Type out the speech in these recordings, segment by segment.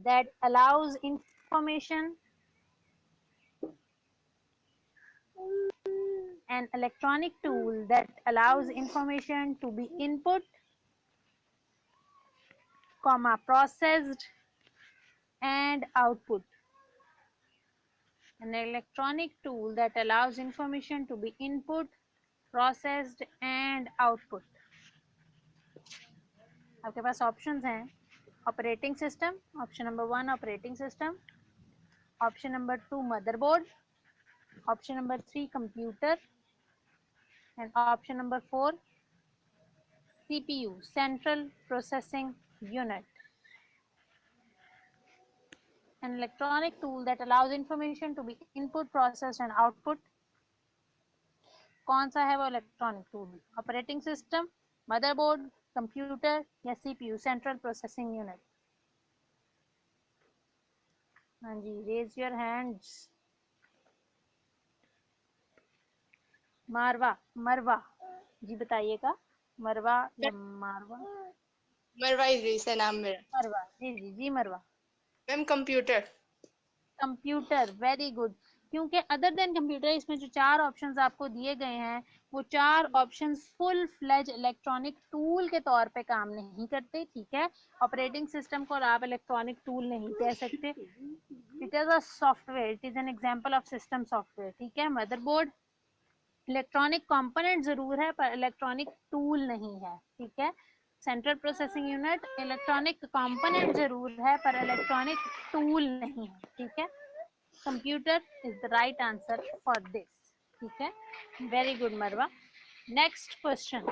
that allows information, an electronic tool that allows information to be input, comma, processed and output. An electronic tool that allows information to be input, processed and output. आपके पास options हैं, operating system, option number 1 operating system, option number 2 motherboard, option number 3 computer and option number 4 CPU, Central Processing Unit. An electronic tool that allows information to be input, processed and output. कौन सा है वो electronic tool? Operating system, motherboard, computer या CPU, central processing unit? हाँ जी, raise your hands. मरवा जी बताइएगा. मरवा या मारवा? मरवा इदरीस है नाम मेरा. मरवा, जी मरवा. Ma'am computer. Computer, very good. क्योंकि अदर देन कंप्यूटर इसमें जो 4 ऑप्शंस आपको दिए गए हैं वो 4 options full fledge electronic tool के तौर पे काम नहीं करते. ठीक है, ऑपरेटिंग सिस्टम को आप इलेक्ट्रॉनिक टूल नहीं कह सकते. It is a software, it is an example of system software. ठीक है, मदरबोर्ड इलेक्ट्रॉनिक कंपोनेंट जरूर है पर इलेक्ट्रॉनिक टूल नहीं है. ठीक है, central processing unit electronic component जरूर है पर इलेक्ट्रॉनिक टूल नहीं है. ठीक है, computer is the right answer for this. ठीक है, very good Marwa. Next question.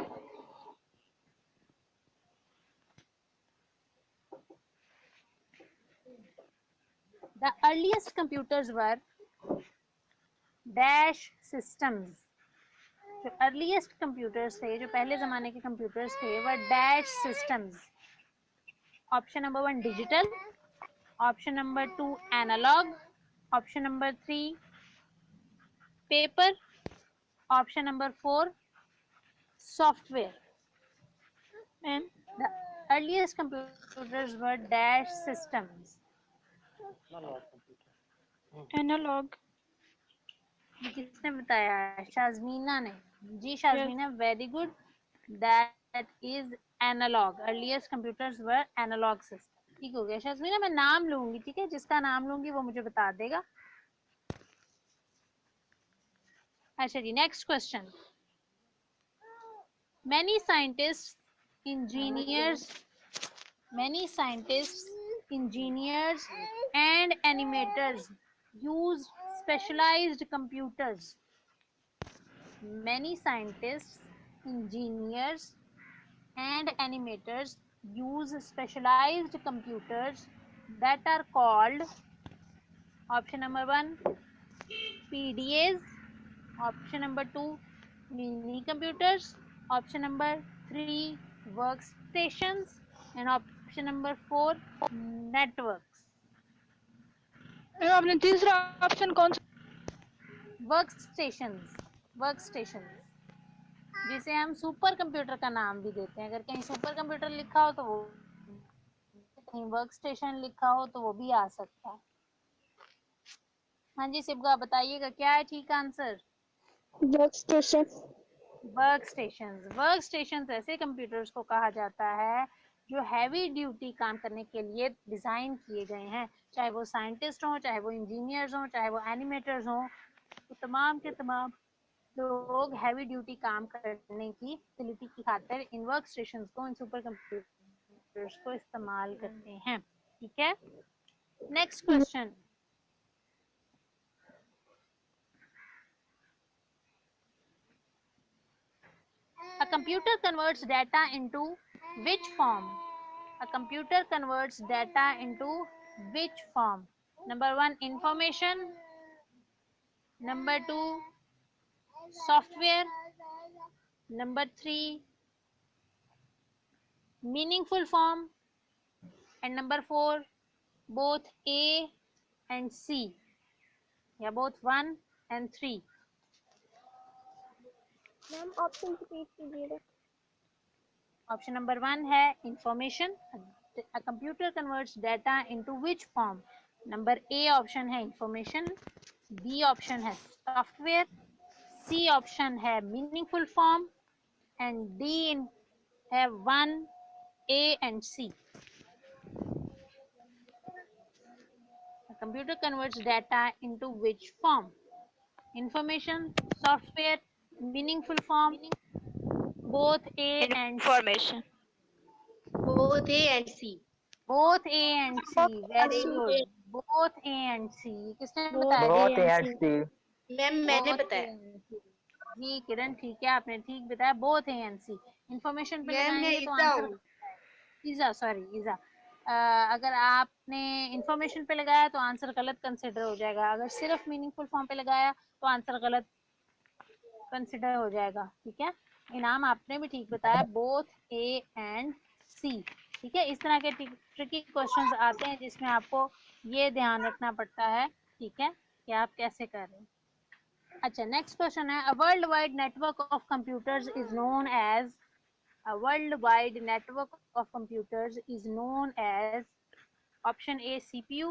The earliest computers were dash systems. जो अर्लीस्ट कंप्यूटर्स थे, जो पहले ज़माने के कंप्यूटर्स थे, वह dash systems. Option number 1 digital, option number 2 analog, option number 3 paper, option number 4 software. And the earliest computers were dash systems. Analog. किसने बताया? शाज़मीना ने. जी Shazmina, very good. That is analog. Earliest computers were analog system. ठीक हो गया शाज़मीना, मैं नाम लूंगी. ठीक है, जिसका नाम लूंगी वो मुझे बता देगा. अच्छा जी, next question. Many scientist engineers and animators use specialized computers. Many scientists, engineers and animators use specialized computers that are called option number 1 PDAs, option number 2 mini computers, option number 3 workstations and option number 4 networks. आपने तीसरा option कौन सा? Workstations जिसे हम super computer का नाम भी देते हैं. अगर कहीं सुपर कंप्यूटर लिखा हो तो वो, कहीं वर्क स्टेशन लिखा हो तो वो भी आ सकता है. हाँ जी सिबगा, बताइएगा क्या है ठीक आंसर? वर्कस्टेशंस ऐसे कंप्यूटर्स को कहा जाता है जो हैवी ड्यूटी काम करने के लिए डिजाइन किए गए हैं. चाहे वो साइंटिस्ट हों, चाहे वो इंजीनियर्स हों, चाहे वो एनिमेटर्स हों, तो तमाम के तमाम लोग हैवी ड्यूटी काम करने की फैसिलिटी की खातिर इन वर्क स्टेशंस को, इन सुपर कंप्यूटर्स को इस्तेमाल करते हैं. ठीक है, next question. A computer converts data into which form? A computer converts data into which form? Number 1 information, number 2 software, number 3 meaningful form and number 4 both A and C या both 1 and 3. Ma'am option repeat कीजिएगा. Option number 1 है information, a computer converts data into which form? Number A option है information, B option है software, C option है meaningful form and D है 1 A and C. A computer converts data into which form? Information, software, meaningful form, both A and C. Information. both A and C. Both A and C. Very good. Both A and C. किसने बताया? बहुत एड C. Ma'am मैंने Both A बताया। and C. जी किरण ठीक है, आपने ठीक बताया, both A and C. Information पे मैम मैं लगाएंगे तो ईसा आंसर हूँ। ईजा, सॉरी ईजा। अगर आपने इंफॉर्मेशन पे लगाया तो आंसर गलत कंसिडर हो जाएगा, अगर सिर्फ मीनिंगफुल फॉर्म पे लगाया तो आंसर गलत कंसिडर हो जाएगा। ठीक है, इनाम आपने भी ठीक बताया, बोथ ए एंड सी। ठीक है, इस तरह के ट्रिकी क्वेश्चंस आते हैं जिसमें आपको ये ध्यान रखना पड़ता है, ठीक है, कि आप कैसे कर रहे हैं। अच्छा, नेक्स्ट क्वेश्चन है, a world wide network of computers is known as, a worldwide network of computers is known as option A CPU,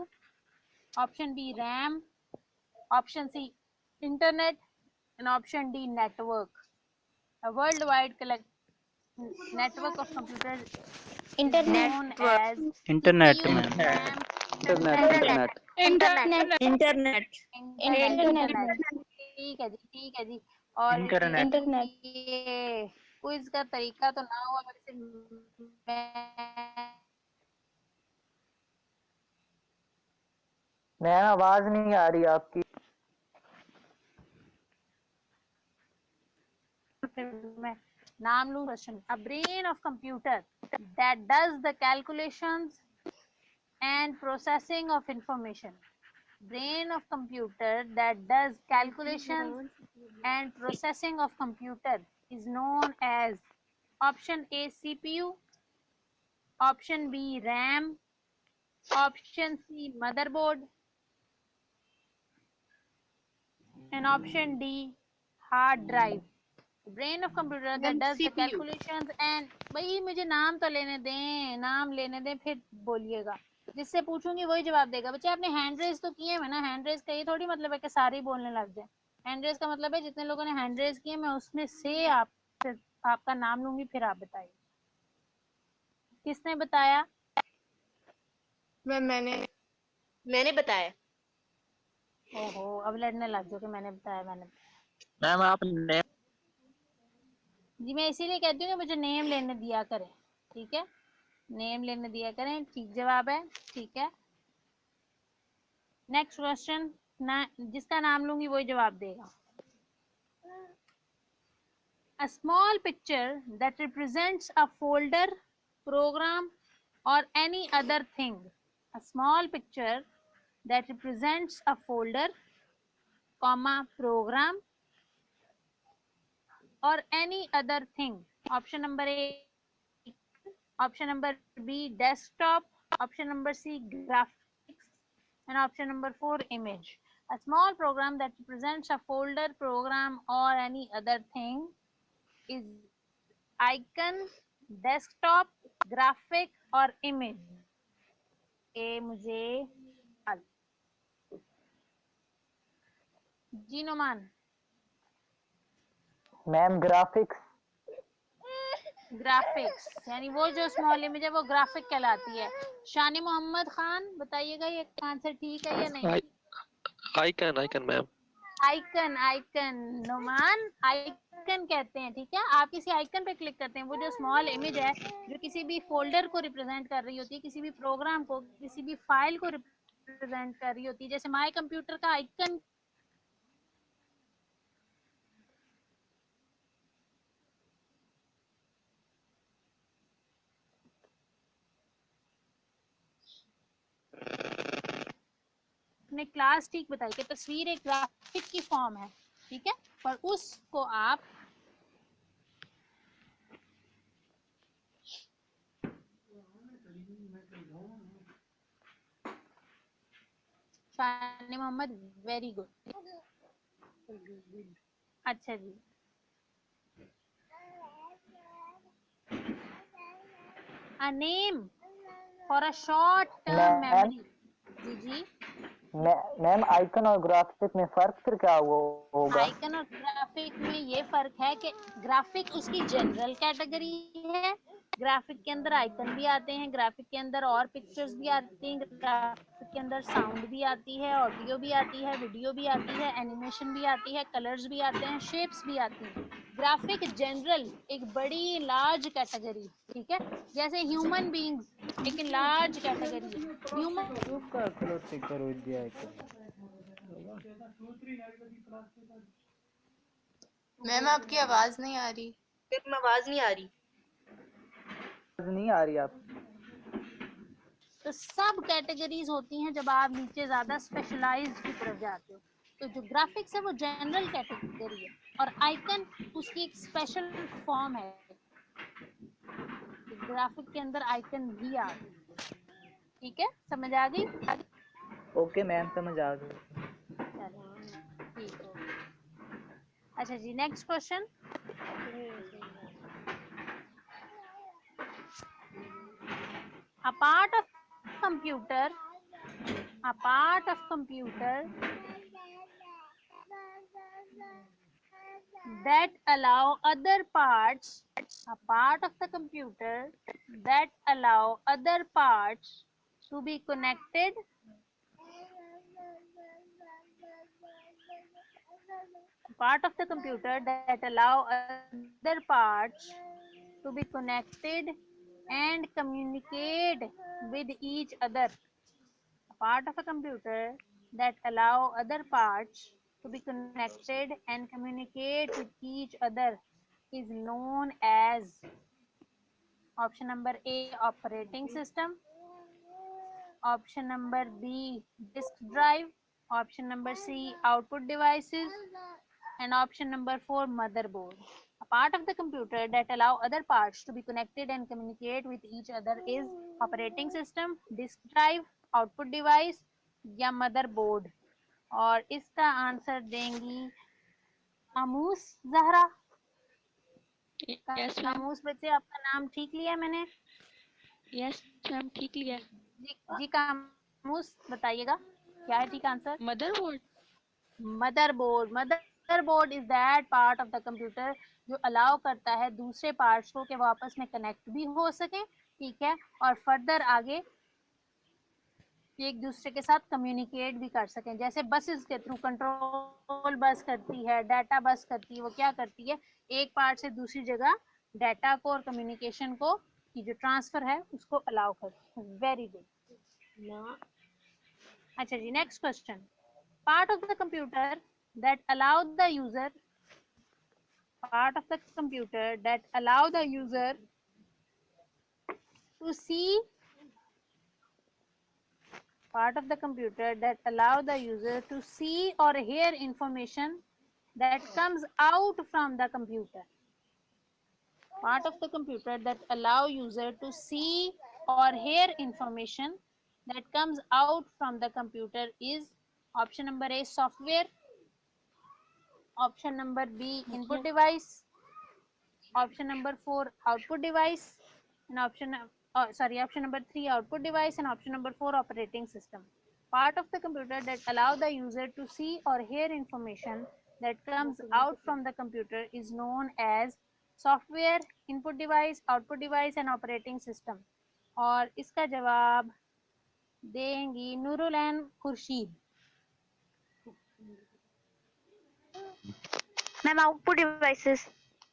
option B RAM, option C internet and option D network. A worldwide network of computers is known as internet CPU, ma'am. RAM, internet Internet. internet। ठीक है जी, ठीक है जी। और internet. ये quiz का तरीका तो ना हुआ वैसे, मैम आवाज नहीं आ रही आपकी। मैं नाम लूं question. A brain of computer that does the calculations and processing of information. Brain of computer that does calculations and processing of computer is known as option A CPU, option B RAM, option C motherboard and option D hard drive. Brain of computer that does the CPU। calculations and, भाई मुझे नाम तो लेने दें, नाम लेने दें फिर बोलिएगा, जिससे पूछूंगी वही जवाब देगा। बच्चे आपने हैंड रेज तो किए है ना, हैंड रेज का ये थोड़ी मतलब है कि सारे ही बोलने लग जाए। हैंड रेज का मतलब है जितने लोगों ने हैंड रेज किए मैं उसमें से आपका नाम लूंगी, फिर आप बताइए किसने बताया। मैम मैंने बताया। ओहो, अब लड़ने लग जाओ कि मैंने बताया मैंने बताया। मैम आपने जी मैं इसीलिए कहती हूँ कि मुझे नेम लेने दिया करें, ठीक है, नेम लेने दिया करें। ठीक जवाब है, ठीक है। नेक्स्ट क्वेश्चन ना, जिसका नाम लूंगी वही जवाब देगा। A small picture that represents a folder, program or any other thing. A small picture that represents a folder, comma, program or any other thing. Option number A, option number B, desktop, option number C, graphics and option number 4, image. A small program that represents a folder, program or any other thing is icon, desktop, graphic और image। ए मुझे जी Numan. Ma'am graphics. Graphics यानी वो जो small image है वो graphic कहलाती है। शानी मोहम्मद खान बताइएगा ये आंसर ठीक है या नहीं। Icon ma'am. Icon, icon Numan, icon कहते हैं, ठीक है। आप किसी आइकन पे क्लिक करते हैं, वो जो स्मॉल इमेज है जो किसी भी फोल्डर को रिप्रेजेंट कर रही होती है, किसी भी प्रोग्राम को, किसी भी फाइल को रिप्रेजेंट कर रही होती है, जैसे माय कंप्यूटर का आइकन ने क्लास ठीक बताई कि तस्वीर एक ग्राफिक की फॉर्म है, ठीक है, पर उसको आप शानी मोहम्मद वेरी गुड। अच्छा जी, a name for a short term memory. जी जी, मैम आइकन और ग्राफिक में फर्क फिर क्या होगा? आइकन और ग्राफिक में ये फर्क है कि ग्राफिक उसकी जनरल कैटेगरी है, ग्राफिक के अंदर आइकन भी आते हैं, ग्राफिक के अंदर और पिक्चर्स भी आती हैं, ग्राफिक के अंदर साउंड भी आती है, ऑडियो भी आती है, वीडियो भी आती है, एनिमेशन भी आती है, कलर्स भी आते हैं, शेप्स भी आती हैं। ग्राफिक जनरल एक बड़ी लार्ज कैटेगरी, ठीक है, जैसे ह्यूमन बीइंग्स एक लार्ज कैटेगरी है। ह्यूमन मैम आपकी आवाज नहीं आ रही। मैम आवाज नहीं आ रही। नहीं आ रही आप? तो सब कैटेगरीज होती हैं जब आप नीचे ज्यादा स्पेशलाइज्ड की तरफ जाते हो। तो जो ग्राफिक्स है वो जनरल कैटेगरी है और आइकन उसकी एक स्पेशल फॉर्म है। ग्राफिक के अंदर आइकन भी आ गई, ठीक है, समझ आ गई? ओके मैम, समझ आ गई। चलो ठीक हो। अच्छा जी, next question. A part of computer, a part of computer that allow other parts, a part of the computer that allow other parts to be connected, part of the computer that allow other parts to be connected and communicate with each other. A part of a computer that allow other parts to be connected and communicate with each other is known as option number A, operating system, option number B, disk drive, option number C, output devices, and option number 4, motherboard. A part of the computer that allow other parts to be connected and communicate with each other is operating system, disk drive, output device या motherboard. और इसका answer देंगी Amoos Zahra. Yes ma'am. Amoos बच्चे, आपका नाम ठीक लिया मैंने? यस मैम, ठीक लिया। जी कामूस बताइएगा क्या है ठीक answer? Motherboard. Motherboard. Motherboard is that part of the computer जो अलाउ करता है दूसरे पार्ट्स को कि वो आपस में कनेक्ट भी हो सके, ठीक है, और फर्दर आगे एक दूसरे के साथ कम्युनिकेट भी कर सकें। जैसे बसेस के थ्रू कंट्रोल बस करती है, डाटा बस करती है, वो क्या करती है, एक पार्ट से दूसरी जगह डाटा को और कम्युनिकेशन को की जो ट्रांसफर है उसको अलाउ करती है। Very good. अच्छा जी, next question. Part of the computer that allow the user, part of the computer that allow the user to see, part of the computer that allow the user to see or hear information that comes out from the computer. Part of the computer that allow user to see or hear information that comes out from the computer is option number A, software, option number B, input device, option number 4, output device, and option number 3, output device, and option number 4, operating system. Part of the computer that allow the user to see or hear information that comes out from the computer is known as software, input device, output device, and operating system. और इसका जवाब देंगी Nurulain Khurshid. Ma'am output devices.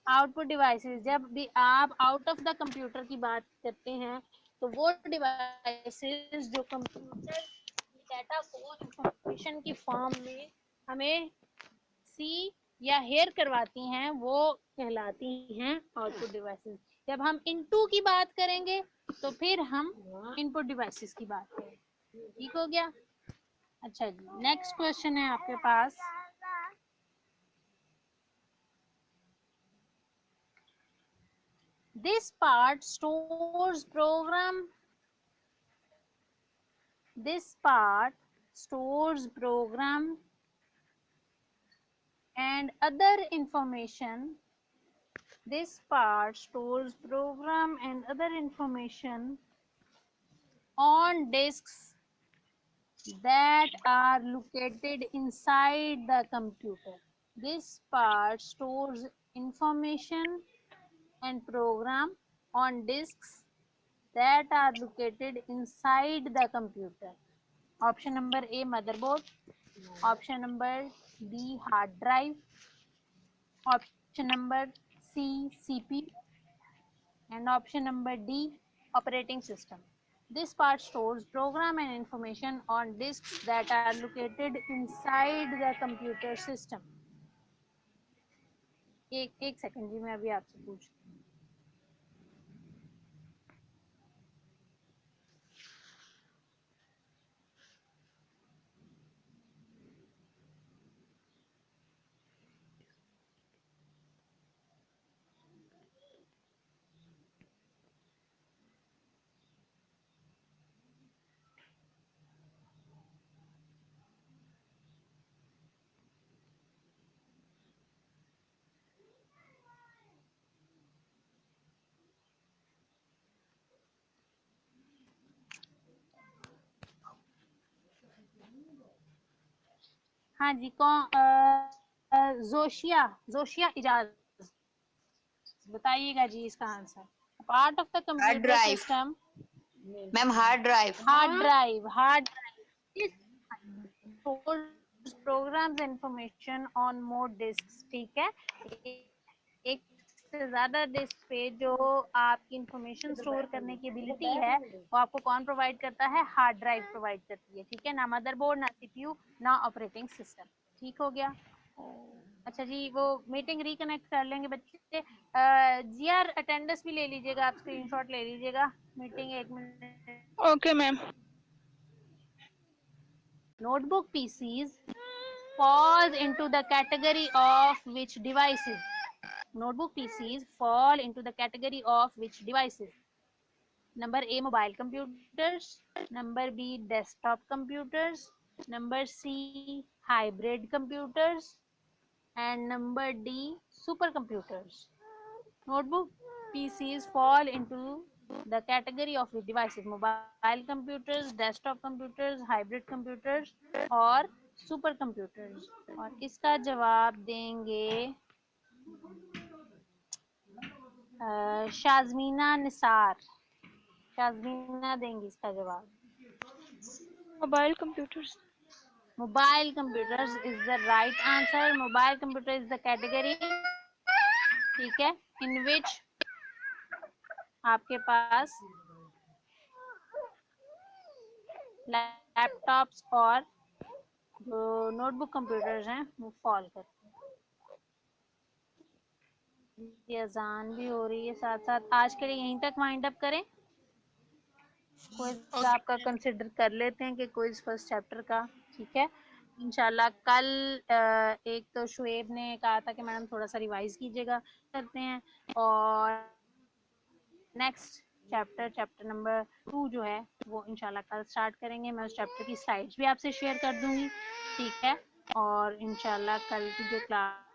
Output devices, जब भी आप out of the computer की बात करते हैं तो वो डिवाइसेस जो कंप्यूटर डाटा को इंफॉर्मेशन की फॉर्म में हमें सी या हेयर करवाती हैं वो कहलाती हैं आउटपुट डिवाइसेस। जब हम इनटू की बात करेंगे तो फिर हम इनपुट डिवाइसेस की बात करेंगे। ठीक हो गया? अच्छा जी, नेक्स्ट क्वेश्चन है आपके पास। This part stores program. This part stores program and other information. This part stores program and other information on disks that are located inside the computer. This part stores information and program on disks that are located inside the computer. Option number A, motherboard. Option number B, hard drive. Option number C, CPU. And option number D, operating system. This part stores program and information on disks that are located inside the computer system. एक second जी, मैं अभी आपसे पूछती हूँ. हाँ जी, कौन? Josiah Ijaz, बताइएगा जी इसका answer. Part of the computer system. Ma'am hard drive. Hard drive programs information on more disk. ठीक है, एक से ज्यादा डिस्क पे जो आपकी इंफॉर्मेशन स्टोर करने की एबिलिटी है वो आपको कौन प्रोवाइड करता है? हार्ड ड्राइव प्रोवाइड करती है. ठीक है, ना मदरबोर्ड, ना सीपीयू, ना ऑपरेटिंग सिस्टम. ठीक हो गया. अच्छा जी, वो मीटिंग रिकनेक्ट कर लेंगे बच्चे. जीआर अटेंडेंस भी ले लीजिएगा, आप स्क्रीनशॉट ले लीजिएगा. Meeting 1 minute. Okay ma'am. Notebook PCs falls into the category of which devices? Notebook PCs fall into the category of which devices? Number A, mobile computers. Number B, desktop computers. Number C, hybrid computers. And number D, supercomputers. Notebook PCs fall into the category of which devices? Mobile computers, desktop computers, hybrid computers और super computers. और इसका जवाब देंगे शाज़मीना निसार. शाज़मीना देंगी इसका जवाब. Mobile computers. Mobile computers is the right answer. Mobile computer is the category, ठीक है, in which आपके पास लैपटॉप्स और जो नोटबुक कंप्यूटर्स हैं वो फॉल करते हैं. ये अजान भी हो रही है साथ साथ. आज के लिए यहीं तक वाइंड अप करें. क्विज आपका कंसिडर कर लेते हैं कि क्विज फर्स्ट चैप्टर का. ठीक है, इंशाल्लाह कल एक तो शुएब ने कहा था कि मैडम थोड़ा सा रिवाइज कीजिएगा, करते हैं. और नेक्स्ट चैप्टर नंबर 2 जो है वो इंशाल्लाह कल स्टार्ट करेंगे. मैं उस चैप्टर की स्लाइड्स भी आपसे शेयर कर दूंगी. ठीक है, और इंशाल्लाह कल की जो क्लास